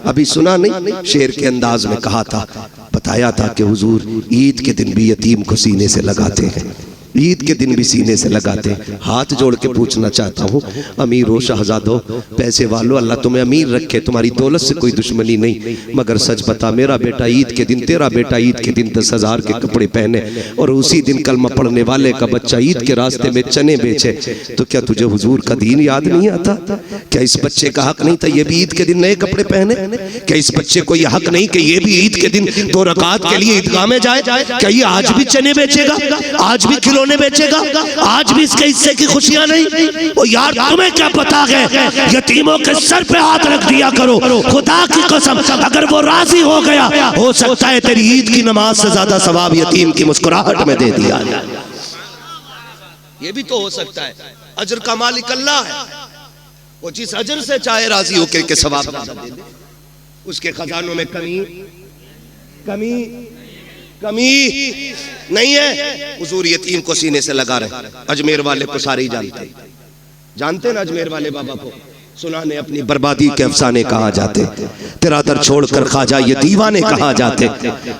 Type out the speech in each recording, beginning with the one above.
अभी सुना नहीं, शेर के अंदाज में कहा था, बताया था कि हुजूर ईद के दिन भी यतीम को सीने से लगाते हैं, ईद के दिन भी सीने से लगाते हैं। हाथ जोड़ के पूछना चाहता हूँ, अमीरों शहजादों पैसे वालों, अल्लाह तुम्हें अमीर रखे, तुम्हारी दौलत से कोई दुश्मनी नहीं, मगर सच बता, मेरा बेटा ईद के दिन, तेरा बेटा ईद के दिन 10,000 के कपड़े पहने और उसी दिन कलमा पढ़ने वाले का बच्चा ईद के रास्ते में चने बेचे, तो क्या तुझे हुजूर का दीन याद नहीं आता? क्या इस बच्चे का हक नहीं था ये भी ईद के दिन नए कपड़े पहने? क्या इस बच्चे को यह हक नहीं कि ये भी ईद के दिन 2 रकात के लिए ईदगाह में जाए? क्या ये आज भी चने बेचेगा, आज भी खिलौने बेचेगा, आज भी इसके हिस्से की खुशियां नहीं? ओ यार, तुम्हें क्या पता है, यतीमों के सर पे हाथ रख दिया करो, खुदा की कसम, अगर वो राजी हो गया, हो सकता है तेरी ईद की नमाज से ज्यादा सवाब यतीम की मुस्कुराहट में दे दिया जाए। ये भी तो हो सकता है। अजर का मालिक अल्लाह है, वो जिस अजर से चाहे राजी होकर के सवाब दे दे। उसके खजानों में कमी कमी कमी नहीं है। हुजूर यतीम को सीने से लगा रहे। अजमेर वाले को सारे ही जानते हैं ना, अजमेर वाले बाबा को सुनाने अपनी बर्बादी के अफसाने कहा जाते, तेरा दर छोड़कर खाजा ये दीवाने कहा जाते,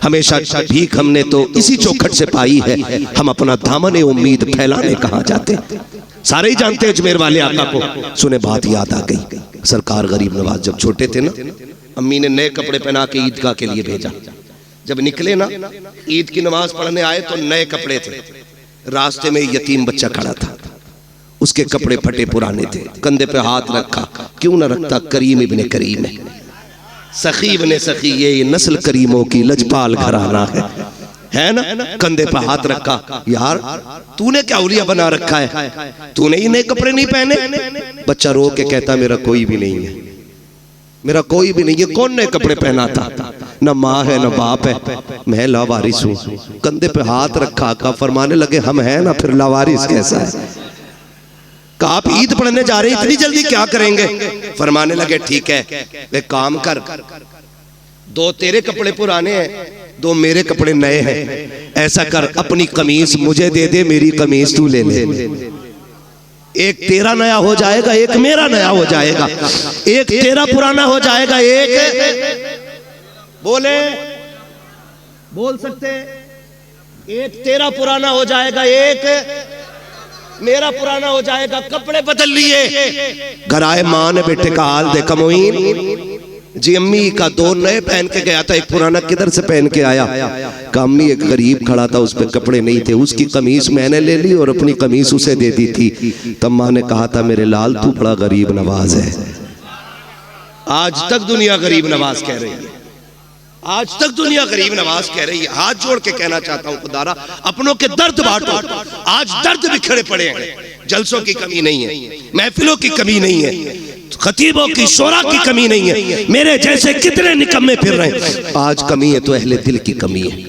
हमेशा भीख हमने तो इसी चौखट से पाई है, हम अपना दामन उम्मीद फैलाने कहा जाते। सारे ही जानते अजमेर वाले आका को। सुने बात याद आ गई, सरकार गरीब नवाज जब छोटे थे ना, अम्मी ने नए कपड़े पहना के ईदगाह के लिए भेजा। जब निकले ना, ईद की नमाज पढ़ने आए तो नए कपड़े थे, रास्ते में यतीम बच्चा खड़ा था, उसके कपड़े फटे पुराने थे, कंधे पे हाथ रखा, क्यों ना रखता, करीम इब्ने करीम है, सखी इब्ने सखी, ये नस्ल करीमों की लजपाल घराना है ना। कंधे पे हाथ रखा, यार तूने क्या उलिया बना रखा है, तूने ही नए कपड़े नहीं पहने? बच्चा रो के कहता, मेरा कोई भी नहीं है, मेरा कोई भी नहीं है। कौन नए कपड़े पहना था? न माँ है न बाप है, मैं लावारिस हूँ। कंधे पे हाथ रखा का फरमाने लगे, हम हैं ना, फिर लावारिस कैसा है? कहा आप ईद पढ़ने जा रहे हैं, इतनी जल्दी क्या करेंगे? फरमाने लगे, ठीक है, एक काम कर, 2 तेरे कपड़े पुराने हैं, 2 मेरे कपड़े नए हैं, ऐसा कर अपनी कमीज मुझे दे दे, मेरी कमीज तू ले ले, एक तेरा नया हो जाएगा, एक मेरा नया हो जाएगा, एक तेरा पुराना हो जाएगा, एक बोल सकते, एक तेरा पुराना हो जाएगा, एक मेरा पुराना हो जाएगा। कपड़े बदल लिए। घर आए, माँ ने बेटे का हाल देखा, मोइन जी अम्मी का 2 नए पहन के गया था, एक पुराना किधर से पहन के आया? अम्मी एक गरीब खड़ा था, उस पे कपड़े नहीं थे, उसकी कमीज मैंने ले ली और अपनी कमीज उसे दे दी थी। तब माँ ने कहा था, मेरे लाल तू बड़ा गरीब नवाज है। आज तक दुनिया गरीब नवाज कह रही है, आज तक दुनिया गरीब नवाज कह रही है। हाथ जोड़ के कहना चाहता हूं, खुदारा अपनों के दर्द बांटो। आज दर्द बिखरे पड़े हैं, जलसों की कमी नहीं है, महफिलों की कमी नहीं है, खतीबों की शोरा की कमी नहीं है, मेरे जैसे कितने निकम्मे फिर रहे हैं। आज कमी है तो अहले दिल की कमी है,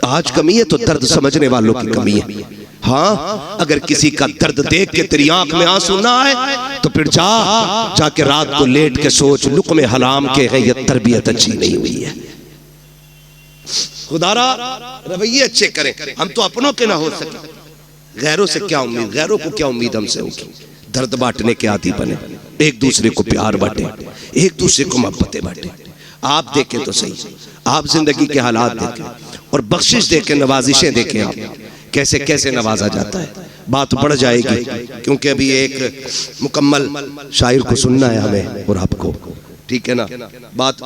आज कमी है तो दर्द समझने वालों की कमी है। हाँ, अगर किसी का दर्द देख के तेरी आंख में आंसू ना आए तो फिर जाके रात को लेट के सोच, लुक़्मे हराम के है, ये तरबियत अच्छी नहीं हुई है। खुदारा रवैये अच्छे करें, हम तो अपनों के ना हो सके, गैरों से क्या उम्मीद, गैरों को क्या उम्मीद हमसे होगी? दर्द बांटने के आदी बने, एक दूसरे को प्यार बांटे, एक दूसरे को मोहब्बतें बांटे। आप देखें तो सही, आप जिंदगी के हालात देखें और बख्शिश देखें, नवाजिशें देखें, आप कैसे कैसे नवाजा जाता है। बात बढ़ जाएगी, क्योंकि अभी एक मुकम्मल शायर को सुनना है हमें और आपको, ठीक है ना। बात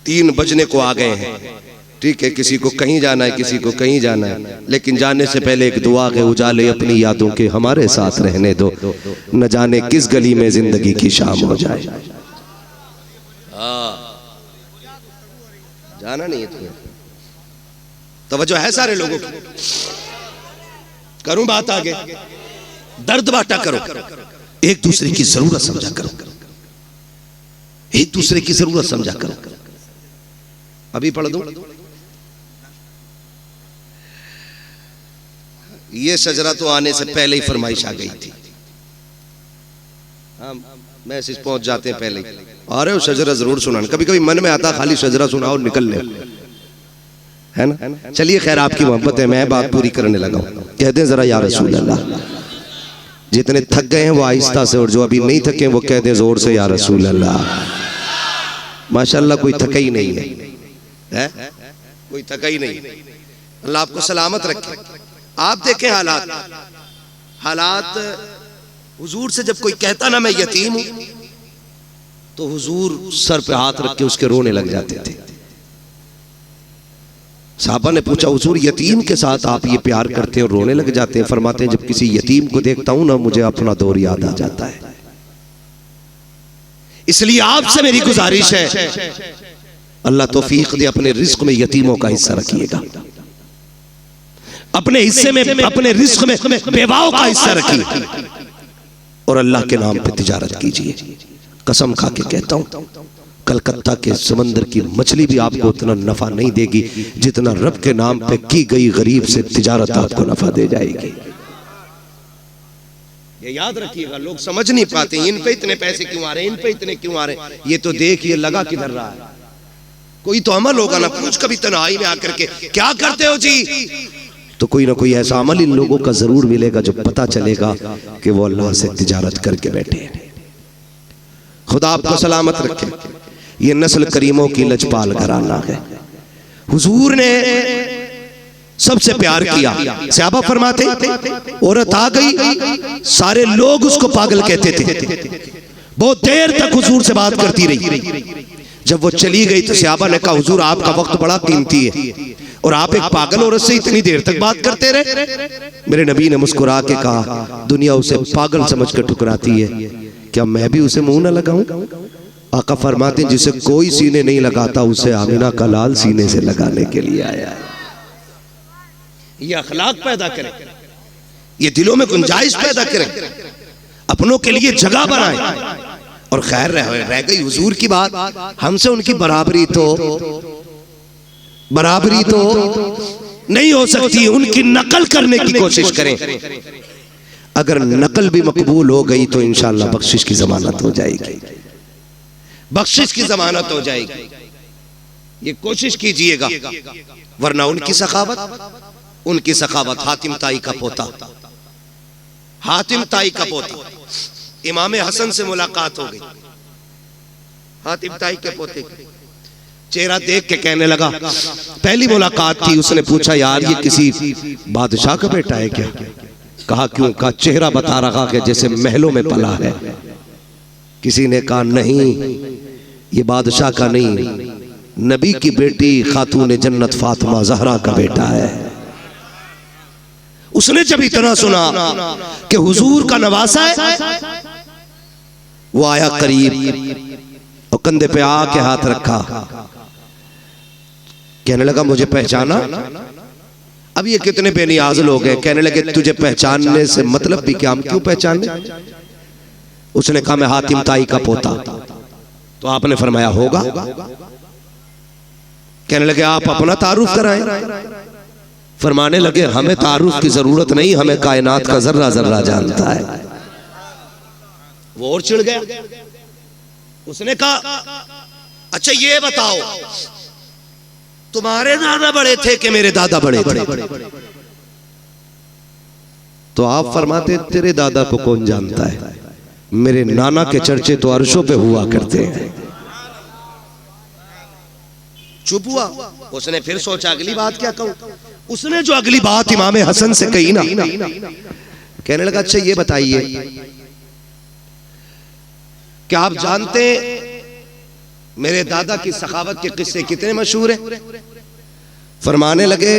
3 बजने को आ गए हैं, ठीक है, किसी को कहीं जाना है, किसी को कहीं जाना है, लेकिन जाने से पहले एक दुआ के उजाले अपनी यादों के हमारे साथ रहने दो, न जाने किस गली में जिंदगी की शाम हो जाए। जाना नहीं है तुम्हें, तवज्जो है सारे लोगों की। करूं बात आगे, दर्द बांटा करो, एक दूसरे की जरूरत समझा करो, एक दूसरे की जरूरत समझा करो। अभी पढ़ दूं, ये शजरा तो आने से पहले ही फरमाइश आ गई थी। हम मैसेज पहुंच जाते हैं पहले ही, आ रहे हो शजरा जरूर सुनाना। कभी कभी मन में आता खाली शजरा सुनाओ निकल ले, है ना। चलिए खैर, आपकी मोहब्बत है, मैं बात पूरी करने लगा हूं। कहते हैं जरा या रसूल अल्लाह, जितने थक गए हैं वो आहिस्ता से, और जो अभी नहीं थके वो कहते हैं जोर से या रसूल अल्लाह। माशाल्लाह कोई थका ही नहीं है, कोई थका ही नहीं। अल्लाह आपको सलामत रखे। आप देखें हालात हुजूर से जब कोई कहता ना मैं यतीम हूं, तो हुजूर सर पे हाथ रख के उसके रोने लग जाते थे। साहबा ने पूछा, हुजूर यतीम के साथ आप ये प्यार करते हैं और रोने लग जाते हैं? फरमाते हैं, जब किसी यतीम को देखता हूं ना, मुझे अपना दौर याद आ जाता है। इसलिए आपसे मेरी गुजारिश है, अल्लाह तौफीक दे, अपने रिस्क में यतीमों का हिस्सा रखिएगा, अपने हिस्से में, अपने रिस्क में बेवाओं का हिस्सा रखिए और अल्लाह के नाम पे तिजारत कीजिए। कसम खा के कहता हूं, कलकत्ता के समंदर की मछली भी आपको उतना नफा नहीं देगी जितना रब के नाम पे की गई गरीब से तिजारत आपको नफा दे जाएगी। ये याद रखिएगा। लोग समझ नहीं पाते इन पे इतने पैसे क्यों आ रहे हैं, इन पे इतने क्यों आ रहे हैं। ये तो देखिए लगा किधर रहा है, कोई तो अमल होगा ना। पूछ कभी तन्हाई में आकर के क्या करते हो जी, तो कोई ना कोई ऐसा अमल इन लोगों का जरूर मिलेगा जो पता चलेगा कि वो अल्लाह से तिजारत करके बैठे हैं। खुदा आपको सलामत रखे। ये नस्ल करीमों की लजपाल घराना है। हुजूर ने सबसे प्यार किया। सहाबा फरमाते, औरत आ गई, सारे लोग उसको पागल कहते थे। बहुत देर तक हुजूर से बात करती रही। जब वो चली गई तो सहाबा ने कहा, हुजूर आपका वक्त बड़ा कीमती है और आप एक पागल औरत से इतनी देर तक बात करते रहे। मेरे नबी ने मुस्कुरा के कहा, दुनिया उसे पागल समझ कर ठुकराती है, क्या मैं भी उसे मुंह न लगाऊं? आका फरमाते, जिसे कोई सीने नहीं लगाता उसे आमिना का लाल सीने से लगाने के लिए आया है। ये अखलाक पैदा करें, ये दिलों में गुंजाइश पैदा करें, अपनों के लिए जगह बनाएं। और खैर रह गई हुजूर की बात, हमसे उनकी बराबरी तो नहीं हो सकती। उनकी नकल करने की कोशिश करें। अगर नकल भी मकबूल हो गई तो इंशाअल्लाह बख्शिश की जमानत हो जाएगी, बख्शिश की जमानत हो जाएगी। ये कोशिश कीजिएगा, वरना उनकी सखावत हातिम ताई का पोता, हातिम ताई का पोता इमाम हसन से मुलाकात हो गई। हातिम ताई के पोते चेहरा देख के कहने लगा, पहली मुलाकात थी। उसने पूछा, यार ये किसी बादशाह का बेटा है क्या? कहा क्यों? कहा चेहरा बता रहा कि जैसे महलों में पला है। किसी ने कहा नहीं, ये बादशाह का नहीं, नबी की बेटी खातून जन्नत फातिमा ज़हरा का बेटा है। उसने जब इतना सुना कि हुजूर का नवासा है, वो आया करीब और कंधे पे आके हाथ रखा, कहने लगा मुझे पहचाना? अब ये कितने बेनियाज लोग हैं। कहने लगे तुझे पहचानने से मतलब भी क्या, हम क्यों पहचाने? उसने कहा मैं हातिम ताई का पोता। तो आपने फरमाया होगा। कहने लगे आप अपना तारुफ कराएं। फरमाने लगे हमें तारुफ की जरूरत नहीं, हमें कायनात का जर्रा जर्रा जानता है। वो और चिढ़ गया। उसने कहा अच्छा ये बताओ, तुम्हारे दादा बड़े थे कि मेरे दादा बड़े थे? तो आप फरमाते तेरे दादा को कौन जानता है, मेरे नाना के चर्चे तो अर्शों पे हुआ करते हैं। चुप हुआ। उसने फिर सोचा अगली बात क्या कहूं। उसने जो अगली बात इमाम हसन से कही ना, कहने लगा अच्छा ये बताइए, क्या आप जानते मेरे दादा की सखावत के किस्से कितने मशहूर हैं? फरमाने लगे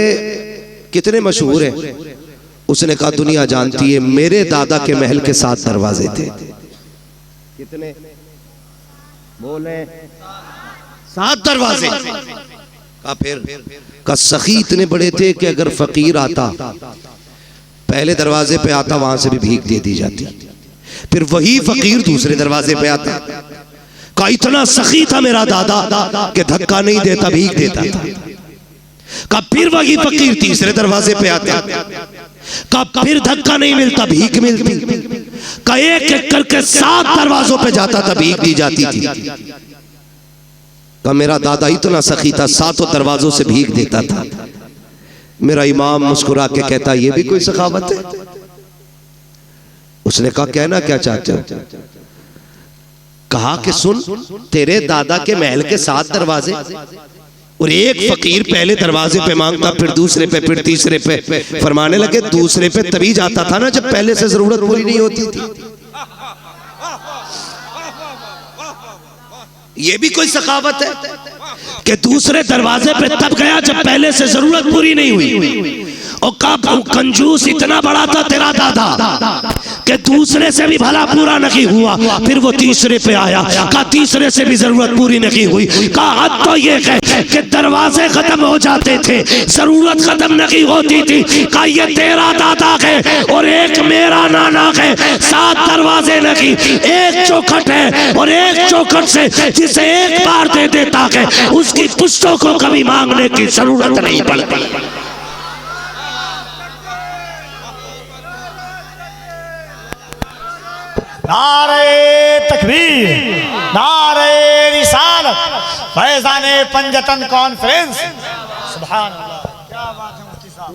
कितने मशहूर हैं? उसने कहा दुनिया जानती है, मेरे दादा के महल के 7 दरवाजे थे। कितने बोले? 7 दरवाजे। का फिर का सखी इतने बड़े थे कि अगर फकीर आता पहले दरवाजे पे आता, वहां से भी भीख दे दी जाती। फिर वही फकीर दूसरे दरवाजे पे आता। का इतना सखी था मेरा दादा कि धक्का नहीं देता, भीख देता था। का फिर वही फकीर तीसरे दरवाजे पे आता। का फिर धक्का नहीं मिलता, भीख मिलती। का एक एक करके 7 दरवाजों पे जाता था, भीख दी जाती थी। का मेरा दादा इतना सखी था, 7 दरवाजों से भीख देता था। मेरा इमाम मुस्कुरा के कहता ये भी कोई सखावत है? उसने कहा कहना क्या चाहते हो? कहा कि सुन, तेरे दादा के महल के 7 दरवाजे, और एक फकीर पहले दरवाजे पे मांगता, फिर दूसरे पे, फिर तीसरे पे। फरमाने लगे दूसरे पे तभी जाता था ना जब पहले से जरूरत पूरी नहीं होती थी। ये भी कोई सखावत है कि दूसरे दरवाजे पे तब गया जब पहले से जरूरत पूरी नहीं हुई। और कब कंजूस इतना बड़ा था तेरा दादा कि दूसरे से भी भला पूरा नहीं हुआ, फिर वो तीसरे पे आया, कहा तीसरे से भी जरूरत पूरी नहीं हुई। कहा हद तो ये है कि दरवाजे खत्म हो जाते थे, जरूरत खत्म नहीं होती थी। कहा ये तेरा दादा है और एक मेरा नाना है, 7 दरवाजे नहीं, एक चौखट है, और एक चौखट से जिसे एक बार दे देता है उसकी पुश्तों को कभी मांगने की जरूरत नहीं पड़ती। नारे तकबीर, नारे रिसालत, फैज़ाने पंजतन कॉन्फ्रेंस। सुभान अल्लाह, क्या बात है मुफ्ती साहब।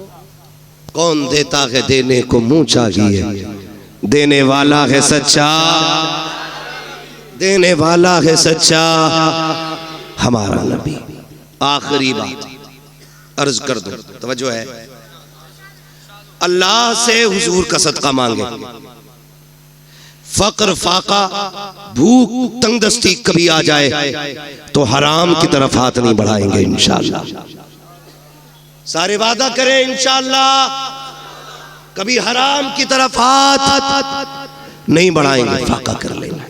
कौन देता है देने को मुंह चाहिए, देने वाला है सच्चा, देने वाला है सच्चा हमारा नबी। आखिरी बात अर्ज कर दो, तवज्जो है। अल्लाह से हुजूर का सदका मांगे। फक्र, फाका, भूख, तंगदस्ती कभी आ जाए तो हराम की तरफ हाथ नहीं बढ़ाएंगे इंशाअल्लाह। सारे वादा करें इंशाअल्लाह कभी हराम की तरफ हाथ नहीं बढ़ाएंगे। फाका कर लेना,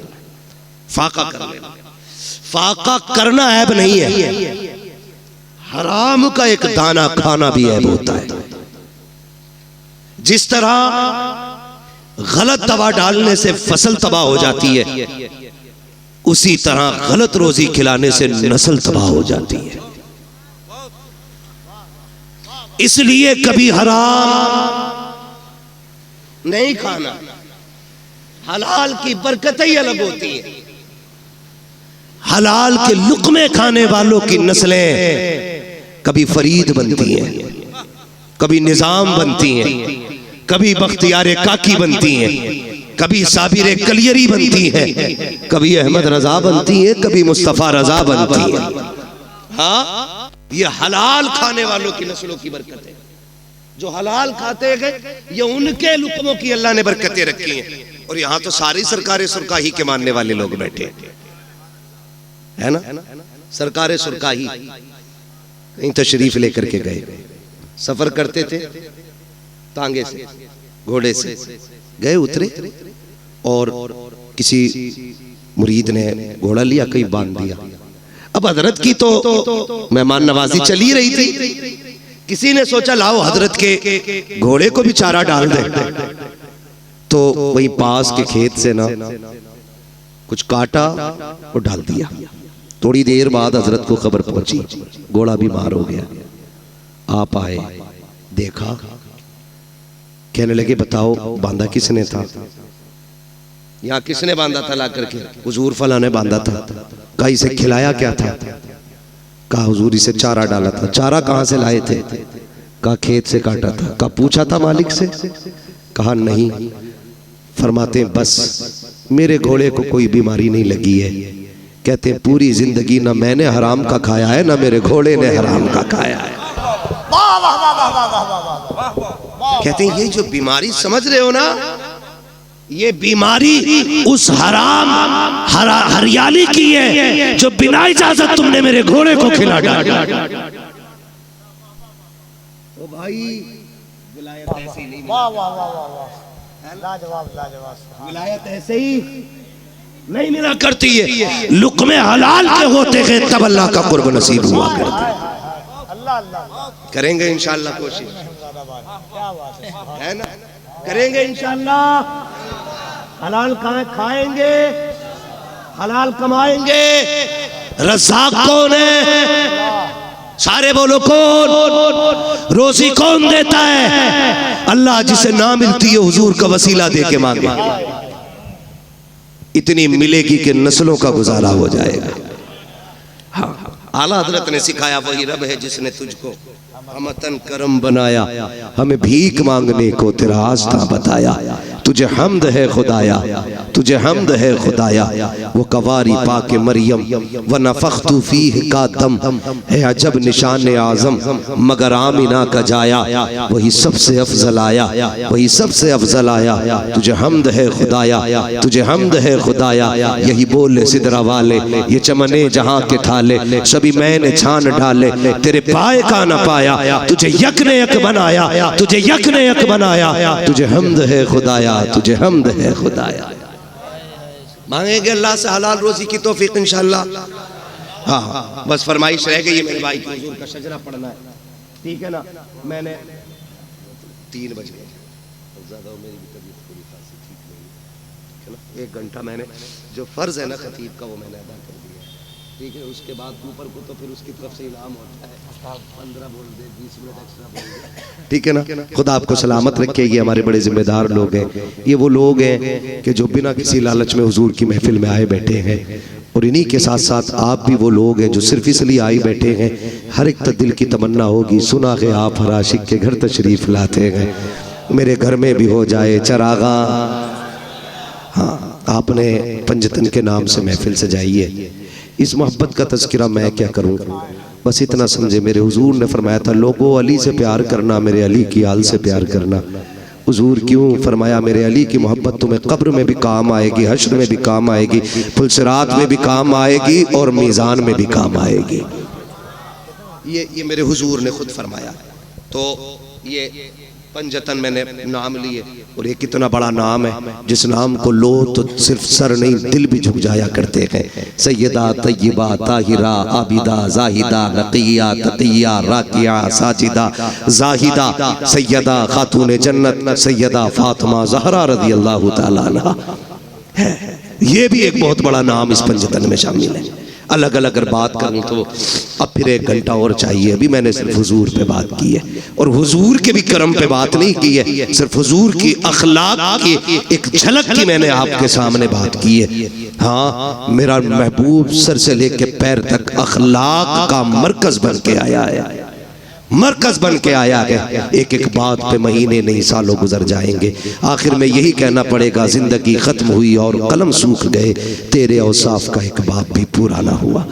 फाका कर लेना। फाका करना ऐब नहीं है, हराम का एक दाना खाना भी ऐब होता है। जिस तरह गलत दवा डालने से फसल तबाह हो जाती है, उसी तरह गलत रोजी खिलाने से नस्ल तबाह हो जाती है। इसलिए कभी हराम नहीं खाना। हलाल की बरकत ही अलग होती है। हलाल के लुक़मे खाने वालों की नस्लें कभी फरीद बनती हैं, कभी निजाम बनती हैं, कभी बख्तियार काकी बनती हैं, कभी साबिर कलियरी बनती है, कभी अहमद रजा बनती है, कभी मुस्तफा रजा बनती है। हाँ, ये हलाल खाने वालों की नस्लों की बरकत है। जो हलाल खाते गए ये उनके लुक़मों की अल्लाह ने बरकतें रखी हैं। और यहाँ तो सारी सरकार सुरकाही के मानने वाले लोग बैठे है ना। सरकार सुरकाही कहीं तशरीफ लेकर के गए, सफर करते थे, तांगे से, घोड़े से गए, उतरे और किसी मुरीद ने घोड़ा लिया, कहीं बांध दिया। अब हजरत की तो मेहमान नवाजी चली रही थी। किसी ने सोचा लाओ हजरत के घोड़े को भी चारा डाल दे, तो वही पास के खेत से ना कुछ काटा और डाल दिया। थोड़ी देर बाद हजरत को खबर पहुंची, घोड़ा बीमार हो गया। आप आए, देखा, कहने लगे बताओ बांधा किसने था? यहाँ किसने बांधा था? ला करके हुजूर फला ने बांधा था। कहा इसे खिलाया क्या था? कहा हुजूर इसे चारा डाला था। चारा कहाँ से लाए थे? कहा खेत से काटा था। कहा पूछा था मालिक से? कहा नहीं। फरमाते बस मेरे घोड़े को कोई बीमारी नहीं लगी है। कहते पूरी जिंदगी ना मैंने हराम का खाया है ना मेरे घोड़े ने हराम का खाया है। कहते हैं ये जो बीमारी समझ रहे हो ना, ये बीमारी उस हराम हरियाली की है जो बिना इजाजत तुमने मेरे घोड़े को खिला डाला। तो भाई विलायत ऐसे ही नहीं, विलायत ऐसे ही नहीं मिला करती है। लुक़मे हलाल के होते हैं तब अल्लाह का कुर्ब नसीब हुआ करता है। करेंगे इंशाअल्लाह कोशिश, है ना? करेंगे इंशाअल्लाह। हलाल खाएंगे, हलाल कमाएंगे। रज़ाक़ कौन है? सारे बोलो कौन? रोजी कौन देता है? अल्लाह। जिसे ना मिलती है हुजूर का वसीला दे के मांगे, इतनी मिलेगी कि नस्लों का गुजारा हो जाएगा। हाँ, आला हजरत ने सिखाया वही रब है जिसने तुझको हमतन करम बनाया, हमें भीख मांगने को तेरा रास्ता बताया। तुझे हमद है खुदाया, तुझे हमद है खुदाया। वो कवारी पाके मरियम व नफख्तु फीह का दम है अजब निशान आज़म, मगर आमिना का जाया वही सबसे अफजल आया, वही सबसे अफजल आया। तुझे हमद है खुदाया, तुझे हमद है खुदाया। यही बोले सिदरा वाले, ये चमने जहां के ठाले, सभी मैंने छान डाले, तेरे पाए का न पाया, तुझे यक ने यक बनाया, तुझे यक ने यक बनाया। तुझे हमद है खुदाया, तुझे हमद है खुदाया। मांगेंगे अल्लाह से हलाल रोजी की तौफीक इंशाअल्लाह। हाँ बस फरमाइश रह गई मेरे भाई की, हुजूर का शजरा पढ़ना है, ठीक है ना। मैंने 3 बज गए, ज़्यादा मेरी भी तबीयत थोड़ी खासी ठीक नहीं है ना। 1 घंटा मैंने जो फ़र्ज़ है ना खतीब का वो मैंने अदा कर दिया, ठीक है। उसके बाद ऊपर को तो फिर उसकी तरफ से इनाम होता है, 15 बोल दे, 20 मिनट एक्स्ट्रा बोल दे, ठीक है ना। खुदा आपको सलामत रखे। ये हमारे बड़े जिम्मेदार लोग हैं, ये वो लोग हैं कि जो बिना किसी लालच में हुजूर की महफिल में आए बैठे हैं। और इन्हीं के साथ साथ आप भी वो लोग हैं जो सिर्फ इसलिए आए बैठे हैं, हर एक दिल की तमन्ना होगी, सुना है आप हर आशिक के घर तशरीफ़ लाते हैं, मेरे घर में भी हो जाए चरागा। हाँ आपने पंजतन के नाम से महफिल सजाइए। इस मोहब्बत का तज़किरा मैं क्या करूं, बस इतना समझे। मेरे हुजूर ने फरमाया था, लोगों अली से प्यार करना, मेरे अली की आल से प्यार करना। हुजूर क्यों फरमाया, मेरे अली की मोहब्बत तुम्हें कब्र में भी काम आएगी, हश्र में भी काम आएगी, पुलसिरात में भी काम आएगी और मीज़ान में भी काम आएगी। ये मेरे हुजूर ने खुद फरमाया। तो ये पंजतन मैंने नाम लिए, और ये कितना बड़ा नाम है, जिस नाम को लो तो सिर्फ सर नहीं दिल भी झुक जाया करते हैं। सैयदा तय्यबा ताहिरा आबिदा जाहिदा नकिया तकिया राकिया साजिदा जाहिदा सैयदा खातून जन्नत सैयदा फातिमा ज़हरा रज़ी अल्लाह ताला अन्हा है। ये भी एक बहुत बड़ा नाम इस पंजतन में शामिल है। अलग अलग अगर बात करूं तो अब फिर 1 घंटा और चाहिए। अभी मैंने सिर्फ हुजूर पे बात की है, और हुजूर के भी करम पे बात नहीं की है, सिर्फ हुजूर की अखलाक की एक झलक की मैंने आपके सामने बात की है। हाँ मेरा महबूब सर से लेके पैर तक अखलाक का मरकज बन के आया है, मरकज बन के आया है। एक एक बात पे महीने नहीं सालों गुजर जाएंगे, आखिर में यही कहना पड़ेगा, जिंदगी खत्म हुई और कलम सूख गए, तेरे औसाफ का एक बाब भी पूरा ना हुआ।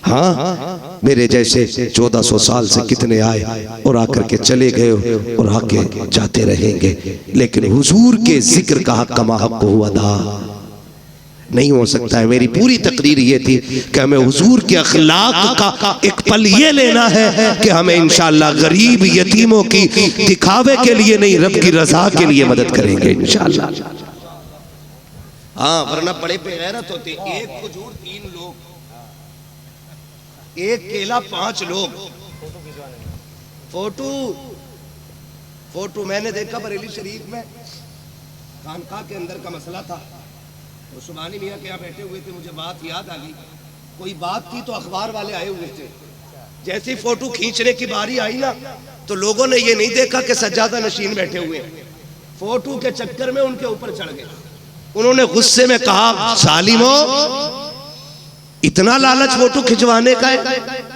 हाँ मेरे जैसे 1400 साल से कितने आए और आकर के चले गए और आके जाते रहेंगे, लेकिन हुजूर के जिक्र का हक कमा हक हुआ अदा नहीं हो सकता है। मेरी पूरी तकरीर ये थी कि हमें हुजूर के अखलाक का एक पल ये लेना है कि हमें इंशाअल्लाह गरीब यतीमों की दिखावे के लिए नहीं, रब की रजा के लिए मदद करेंगे इंशाअल्लाह। हाँ वरना बड़े बेगैरत होते, एक खजूर 3 लोग, एक केला 5 लोग। फोटो मैंने देखा बरेली शरीफ में, खानकाह के अंदर का मसला था, तो सुबानी मियाँ के यहाँ बैठे हुए थे, मुझे बात याद आ गई। कोई बात थी तो अखबार वाले आए हुए थे, जैसे ही फोटो खींचने की बारी आई ना तो लोगों ने ये नहीं देखा कि सज्जादा नशीन बैठे हुए, फोटो के चक्कर में उनके ऊपर चढ़ गए। उन्होंने गुस्से में कहा, सालिमो इतना लालच फोटो खिंचवाने का है?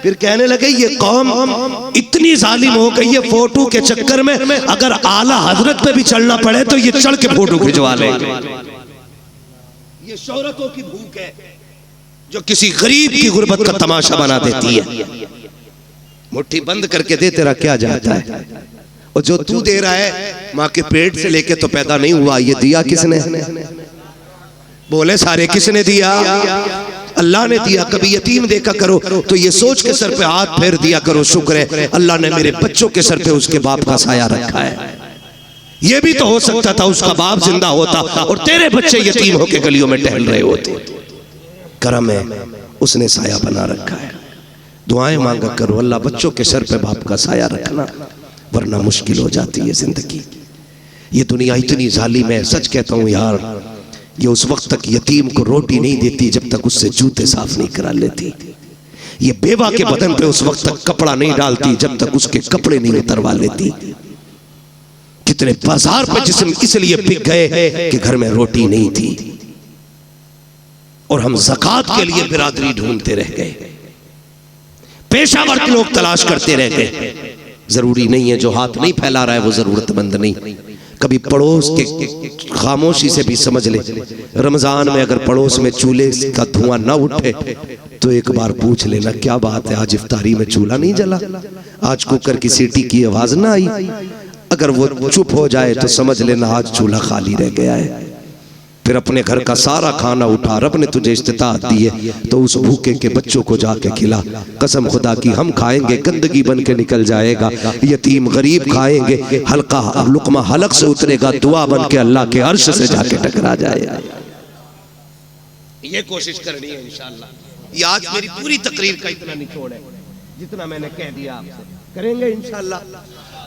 फिर कहने लगे ये कौम इतनी जालिम हो गई है, फोटो के चक्कर में अगर आला हजरत पे भी चढ़ना पड़े तो ये चढ़ के फोटो खिंचवा लेंगे। ये शोहरतों की भूख है जो किसी गरीब की गुर्बत का तमाशा बना देती है। मुट्ठी बंद करके दे, तेरा क्या जाता है? और जो तू दे रहा है माँ के पेट से लेके तो पैदा नहीं हुआ, ये दिया किसने? बोले सारे किसने दिया? अल्लाह ने दिया। कभी यतीम देखा करो तो ये सोच के सर पे हाथ फेर दिया करो, शुक्र है अल्लाह ने मेरे बच्चों के सर पे उसके बाप का साया रखा है। ये भी तो हो सकता था उसका बाप जिंदा होता और तेरे बच्चे यतीम होके गलियों में टहल रहे होते। करम है उसने साया बना रखा है। दुआएं मांगा करो, अल्लाह बच्चों के सर पे बाप का साया रखना, वरना मुश्किल हो जाती है जिंदगी। ये दुनिया इतनी जालिम है, सच कहता हूँ यार, ये उस वक्त तक यतीम को रोटी नहीं देती जब तक उससे जूते साफ नहीं करा लेती। ये बेवा के बदन पे उस वक्त तक कपड़ा नहीं डालती जब तक उसके कपड़े नहीं उतरवा लेती। कितने बाजार पे जिस्म इसलिए बिक गए कि घर में रोटी नहीं थी, और हम ज़कात के लिए बिरादरी ढूंढते रह गए, पेशावर के लोग तलाश करते रह गए। जरूरी नहीं है जो हाथ नहीं फैला रहा है वो जरूरतमंद नहीं, कभी पड़ोस के खामोशी से भी समझ ले, रमजान में अगर पड़ोस में चूल्हे का धुआं ना उठे तो एक बार पूछ लेना क्या बात है, आज इफ्तारी में चूल्हा नहीं जला, आज कुकर की सीटी की आवाज ना आई। अगर वो चुप हो जाए तो समझ लेना आज चूल्हा खाली रह गया है। फिर अपने घर का सारा खाना उठा, रब ने तुझे इस्तिताअत दी है तो उस भूखे के बच्चों को जाके खिला। कसम खुदा की हम खाएंगे गंदगी बन के निकल जाएगा, यतीम गरीब खाएंगे हल्का लुकमा हलक से उतरेगा, दुआ बन के अल्लाह के अर्श से जाके टकरा जाएगा। ये कोशिश करनी है इंशाअल्लाह। ये आज मेरी पूरी तकरीर का इतना निचोड़ है, जितना मैंने कह दिया आपसे करेंगे इंशाअल्लाह।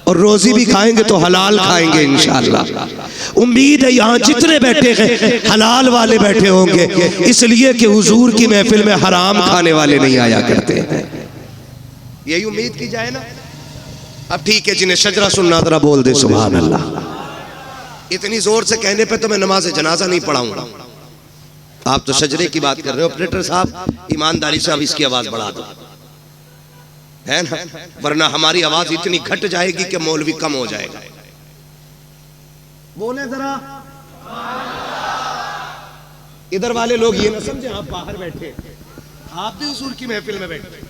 और रोजी भी खाएंगे तो हलाल खाएंगे इंशाअल्लाह। उम्मीद है यहाँ जितने बैठे हैं हलाल वाले बैठे होंगे, इसलिए कि हुजूर की महफिल में हराम खाने वाले नहीं आया करते हैं। यही उम्मीद की जाए ना। अब ठीक है, जिन्हें शजरा सुनना जरा बोल दे सुभान अल्लाह। इतनी जोर से कहने पे तो मैं नमाज जनाजा नहीं पढ़ाऊंगा। आप तो शजरे की बात कर रहे हो ऑपरेटर साहब, ईमानदारी से अब इसकी आवाज बढ़ा दो, है ना, वरना हमारी आवाज इतनी घट जाएगी कि मौलवी कम हो जाएगा। बोले जरा। इधर वाले लोग ये ना समझे आप बाहर बैठे, आप भी हुजूर की महफिल में बैठे,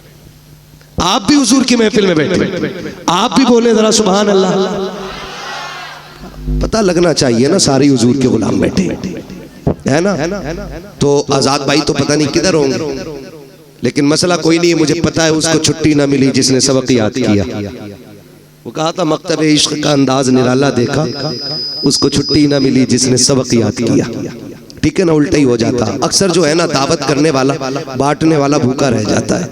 आप भी हुजूर की महफिल में बैठे, आप भी बोले जरा सुभान अल्लाह। पता लगना चाहिए ना सारी हुजूर के गुलाम बैठे, है ना। तो आजाद भाई तो पता नहीं किधर होंगे, लेकिन मसला कोई नहीं है, मुझे पता है उसको छुट्टी ना मिली जिसने सबक याद किया। वो कहा था मकतब इश्क का अंदाज निराला देखा, उसको छुट्टी ना मिली जिसने सबक याद किया। ठीक है ना, उल्टा ही हो जाता। अक्सर जो है ना दावत करने वाला बांटने वाला भूखा रह जाता है,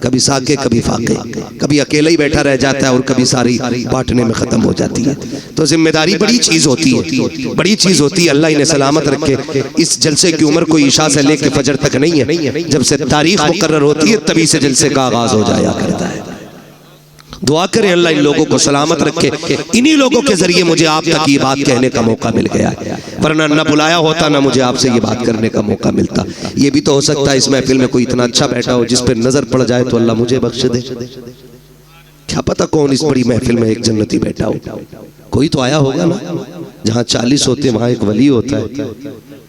कभी साके कभी फाके, कभी अकेला ही बैठा रह जाता है और कभी सारी बांटने में खत्म हो जाती है। तो जिम्मेदारी बड़ी चीज होती है, बड़ी चीज होती है। अल्लाह इन्हें सलामत रखे। इस जलसे की उम्र कोई इशा से लेकर फजर तक नहीं है, जब से तारीख मुकर्रर होती है तभी से जलसे का आगाज हो जाया करता है। दुआ करें अल्लाह इन लोगों को सलामत रखे। इन्हीं लोगों के जरिए मुझे आप तक ये बात कहने का मौका मिल गया, वरना न बुलाया होता ना मुझे आपसे ये बात करने का मौका मिलता। ये भी तो हो सकता है इस महफिल में कोई इतना अच्छा बैठा हो जिस पर नजर पड़ जाए तो अल्लाह मुझे बख्श दे। क्या पता कौन इस बड़ी महफिल में एक जन्नती बैठा हो। कोई तो आया होगा ना, जहाँ 40 होते वहां एक वली होता है,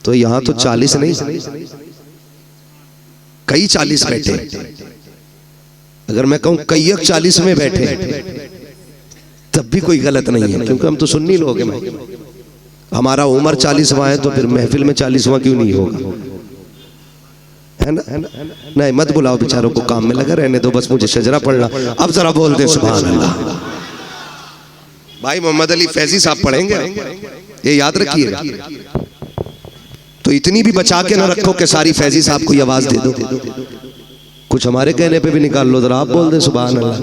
तो यहाँ तो 40 नहीं कई 40 बैठे। अगर मैं कहूं कई 40 में बैठे तब भी कोई गलत नहीं है, क्योंकि हम तो सुन्नी लोग हैं। हमारा उम्र 40वां है तो फिर महफिल में 40वां क्यों नहीं होगा, है ना। नहीं मत बुलाओ बेचारों को, काम में लगा रहने दो, बस मुझे शजरा पढ़ना। अब जरा बोल दे सुभान अल्लाह। भाई मोहम्मद अली फैजी साहब पढ़ेंगे, ये याद रखिएगा। तो इतनी भी बचा के ना रखो कि सारी फैजी साहब को आवाज दे दो, कुछ हमारे कहने पे भी निकाल लो। जरा आप बोल दे सुभान अल्लाह।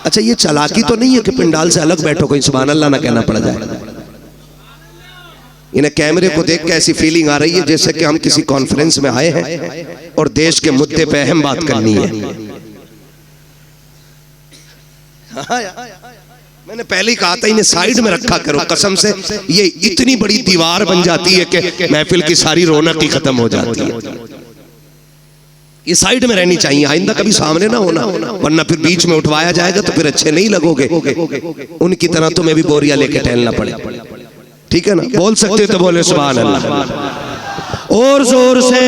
अच्छा ये चालाकी तो नहीं है कि पिंडाल से अलग बैठो कोई सुभान अल्लाह ना कहना पड़ जाए। इन्हें कैमरे को देख के ऐसी फीलिंग आ रही है जैसे कि हम किसी कॉन्फ्रेंस में आए हैं और देश के मुद्दे पे अहम बात करनी है। मैंने पहले ही कहा था इन्हें साइड में रखा करो, कसम से ये इतनी बड़ी दीवार बन जाती है कि महफिल की सारी रौनक ही खत्म हो जाती है। ये साइड में रहनी चाहिए, आइंदा कभी सामने ना होना, वरना फिर बीच में उठवाया जाएगा तो फिर अच्छे नहीं लगोगे। उनकी तरह तुम्हें भी बोरिया लेके टहलना पड़े, ठीक है ना। बोल सकते तो बोले सुभान अल्लाह और जोर से।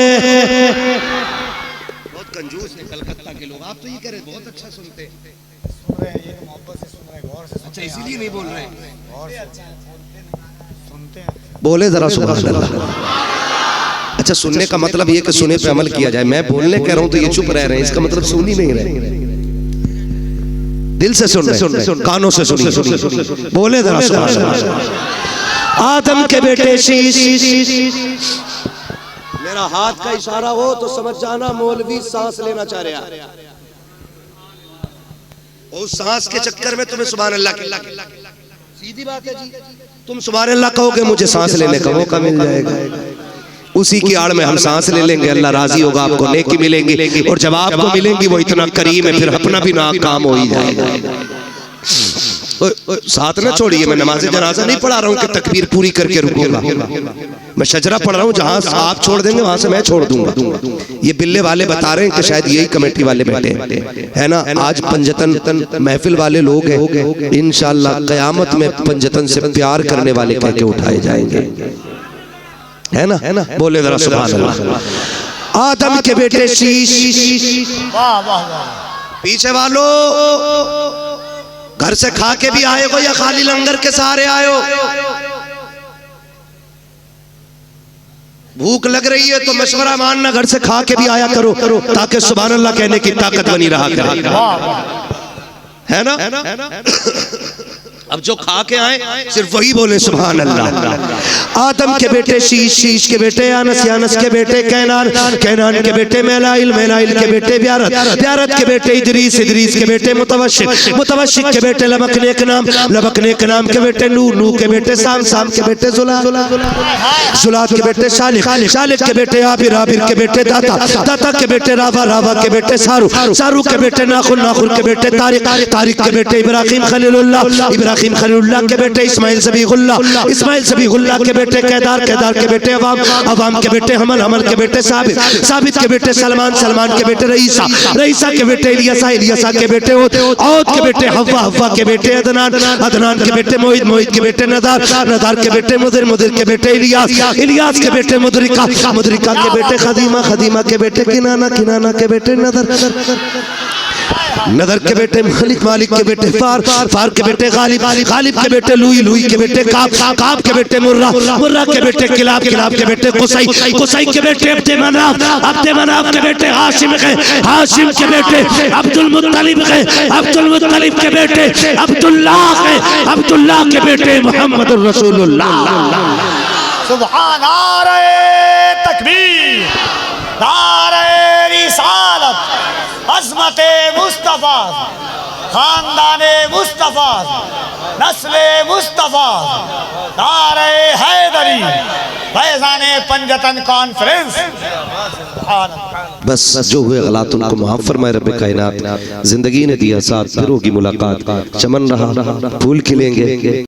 बहुत कंजूस है कलकत्ता के लोग, आप तो ये कह रहे बहुत अच्छा सुनते हैं, सुन रहे हैं, ये मोहब्बत से सुन रहे हैं, गौर से। अच्छा इसीलिए नहीं बोल रहे, सुनते हैं। बोले जरा सुभान अल्लाह। अच्छा सुनने का मतलब ये कि सुने पे अमल किया जाए। मैं बोलने कह रहा हूं तो ये चुप रह रहे हैं, इसका मतलब सुन ही नहीं रहे। दिल से सुन रहे, कानों से सुनिए। बोले जरा सुभान अल्लाह। आदम के बेटे शीश। मेरा हाथ का इशारा हो तो समझ जाना मौलवी सांस लेना चाह रहा है। उस सांस के चक्कर में तुम्हें सुभान अल्लाह की सीधी बात है जी। तुम सुभान अल्लाह कहोगे मुझे सांस लेने का मौका मिल जाएगा, उसी की आड़ में हम सांस ले लेंगे, अल्लाह राजी होगा, आपको नेकी मिलेंगी। और जब आपको मिलेंगी वो इतना करीम है फिर अपना भी नाक काम हो ही जाएगा। साथ ना छोड़िए, मैं नमाज जनाजा नहीं पढ़ा रहा हूँ कि तकबीर पूरी करके रुकूंगा। मैं शजरा पढ़ रहा हूँ, जहां आप छोड़ देंगे वहां से मैं छोड़ दूंगा। ये बिल्ले वाले बता रहे हैं कि शायद यही कमेटी वाले बैठे है ना। आज पंजतन महफिल वाले लोग हैं, इंशाअल्लाह क़यामत में पंजतन से प्यार करने वाले कह के उठाए जाएंगे, है ना। बोले जरा सुभान अल्लाह। आदम के बेटे शीश, वाह वाह वाह। पीछे वालों घर से खा के भी आए हो या खाली लंगर के सहारे आए हो? भूख लग रही है तो मशवरा मानना, घर से खा के भी आया करो ताकि सुभान अल्लाह कहने की ताकत बनी रहा करे, है ना। अब जो खा के आए सिर्फ वही बोले सुभान अल्लाह। आदम के बेटे शीश के बेटे यानस के बेटे कैनान के बेटे मेलाइल के बेटे ब्यारत के बेटे इदरीस के बेटे मुतवशिक के बेटे लबकने के नाम के बेटे नू के बेटे साम के बेटे जुलात के बेटे शालिक के बेटे आबिर के बेटे दाता के बेटे रावा के बेटे सारू के बेटे नाखुन के बेटे तारिक के बेटे इब्राहिम खलीलुल्लाह के बेटे इस्माइल सबीहुल्लाह के बेटे केदार के बेटे अवाम के बेटे हमल के बेटे साबित के बेटे सलमान के बेटे रईसा के बेटे इलियासा के बेटे औद के बेटे हव्वा के बेटे अदनान के बेटे मोहित के बेटे नदार के बेटे मुदिर के बेटे इलियास के बेटे मुदरिका के बेटे खदीमा के बेटे किनाना के बेटे नदर के बेटे मालिक के बेटे फार के बेटे गालिब के बेटे लुई के बेटे काब के बेटे मुर्रा के बेटे किलाब के बेटे कुसै के बेटे अब्दे मनाफ के बेटे हाशिम के बेटे अब्दुल मुत्तलिब के बेटे अब्दुल्लाह के बेटे मोहम्मदुर रसूलुल्लाह। सुभान तकबीर, नारे रिसालत, अज़मते मुस्तफ़ा, खानदाने मुस्तफ़ा, नस्ले मुस्तफ़ा, नारे हैदरी, फैज़ाने पंजतन कॉन्फ्रेंस। बस जो हुए गलत उनको माफ फरमाए रब्बे कायनात। जिंदगी ने दिया साथ, फिर होगी मुलाकात, चमन रहा फूल खिलेंगे।